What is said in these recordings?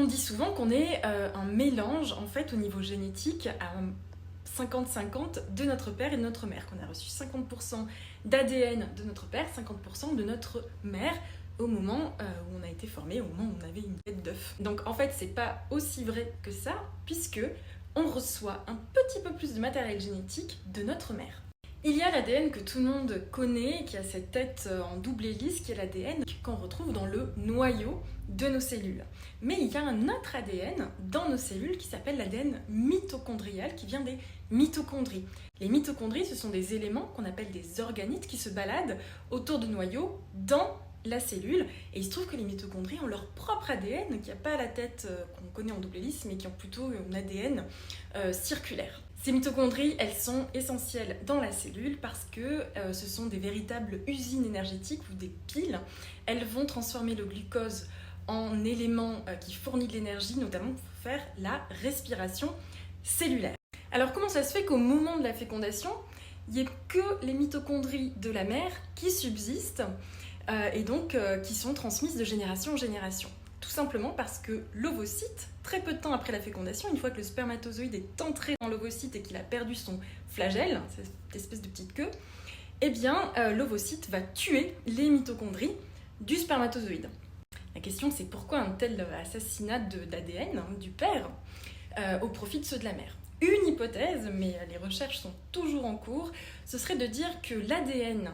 dit souvent qu'on est un mélange, en fait, au niveau génétique, à 50-50 de notre père et de notre mère, qu'on a reçu 50% d'ADN de notre père, 50% de notre mère, au moment où on a été formé, au moment où on avait une tête d'œuf. Donc en fait, c'est pas aussi vrai que ça, puisque on reçoit un petit peu plus de matériel génétique de notre mère. Il y a l'ADN que tout le monde connaît, qui a cette tête en double hélice, qui est l'ADN qu'on retrouve dans le noyau de nos cellules. Mais il y a un autre ADN dans nos cellules qui s'appelle l'ADN mitochondrial, qui vient des mitochondries. Les mitochondries, ce sont des éléments qu'on appelle des organites qui se baladent autour du noyau dans la cellule. Et il se trouve que les mitochondries ont leur propre ADN, qui n'a pas la tête qu'on connaît en double hélice, mais qui ont plutôt un ADN circulaire. Ces mitochondries, elles sont essentielles dans la cellule parce que ce sont des véritables usines énergétiques ou des piles. Elles vont transformer le glucose en élément qui fournit de l'énergie, notamment pour faire la respiration cellulaire. Alors comment ça se fait qu'au moment de la fécondation, il n'y ait que les mitochondries de la mère qui subsistent et donc qui sont transmises de génération en génération? Tout simplement parce que l'ovocyte, très peu de temps après la fécondation, une fois que le spermatozoïde est entré dans l'ovocyte et qu'il a perdu son flagelle, cette espèce de petite queue, eh bien l'ovocyte va tuer les mitochondries du spermatozoïde. La question, c'est pourquoi un tel assassinat d'ADN du père au profit de ceux de la mère? Une hypothèse, mais les recherches sont toujours en cours, ce serait de dire que l'ADN,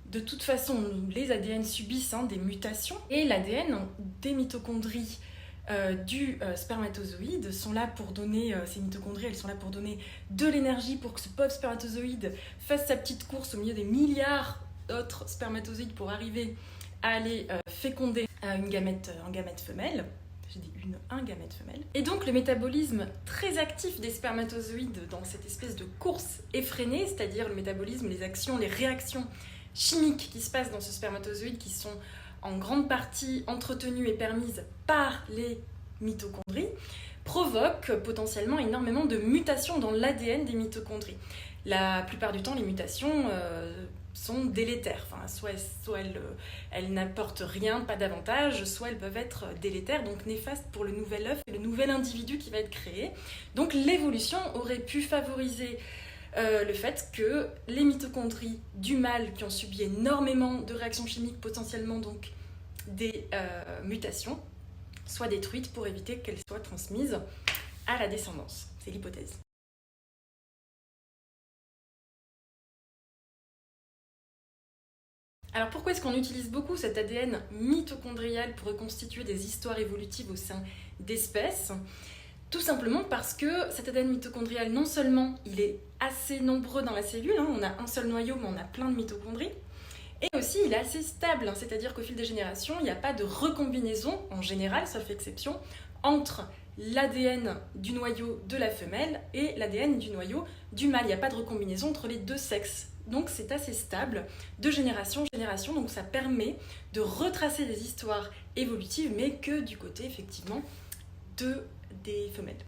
de toute façon, les ADN subissent des mutations, et l'ADN des mitochondries du spermatozoïde sont là pour donner, ces mitochondries, elles sont là pour donner de l'énergie pour que ce pauvre spermatozoïde fasse sa petite course au milieu des milliards d'autres spermatozoïdes pour arriver à aller féconder une gamète femelle. J'ai dit un gamète femelle. Et donc le métabolisme très actif des spermatozoïdes dans cette espèce de course effrénée, c'est-à-dire le métabolisme, les actions, les réactions chimiques qui se passent dans ce spermatozoïde, qui sont en grande partie entretenues et permises par les mitochondries, provoquent potentiellement énormément de mutations dans l'ADN des mitochondries. La plupart du temps, les mutations sont délétères. Enfin, soit elles n'apportent rien, pas d'avantage, soit elles peuvent être délétères, donc néfastes pour le nouvel œuf et le nouvel individu qui va être créé. Donc l'évolution aurait pu favoriser le fait que les mitochondries du mâle, qui ont subi énormément de réactions chimiques, potentiellement donc des mutations, soient détruites pour éviter qu'elles soient transmises à la descendance. C'est l'hypothèse. Alors pourquoi est-ce qu'on utilise beaucoup cet ADN mitochondrial pour reconstituer des histoires évolutives au sein d'espèces? Tout simplement parce que cet ADN mitochondrial, non seulement il est assez nombreux dans la cellule, on a un seul noyau mais on a plein de mitochondries, et aussi il est assez stable, c'est-à-dire qu'au fil des générations, il n'y a pas de recombinaison, en général, sauf exception, entre l'ADN du noyau de la femelle et l'ADN du noyau du mâle. Il n'y a pas de recombinaison entre les deux sexes. Donc c'est assez stable de génération en génération, donc ça permet de retracer des histoires évolutives, mais que du côté effectivement des femelles.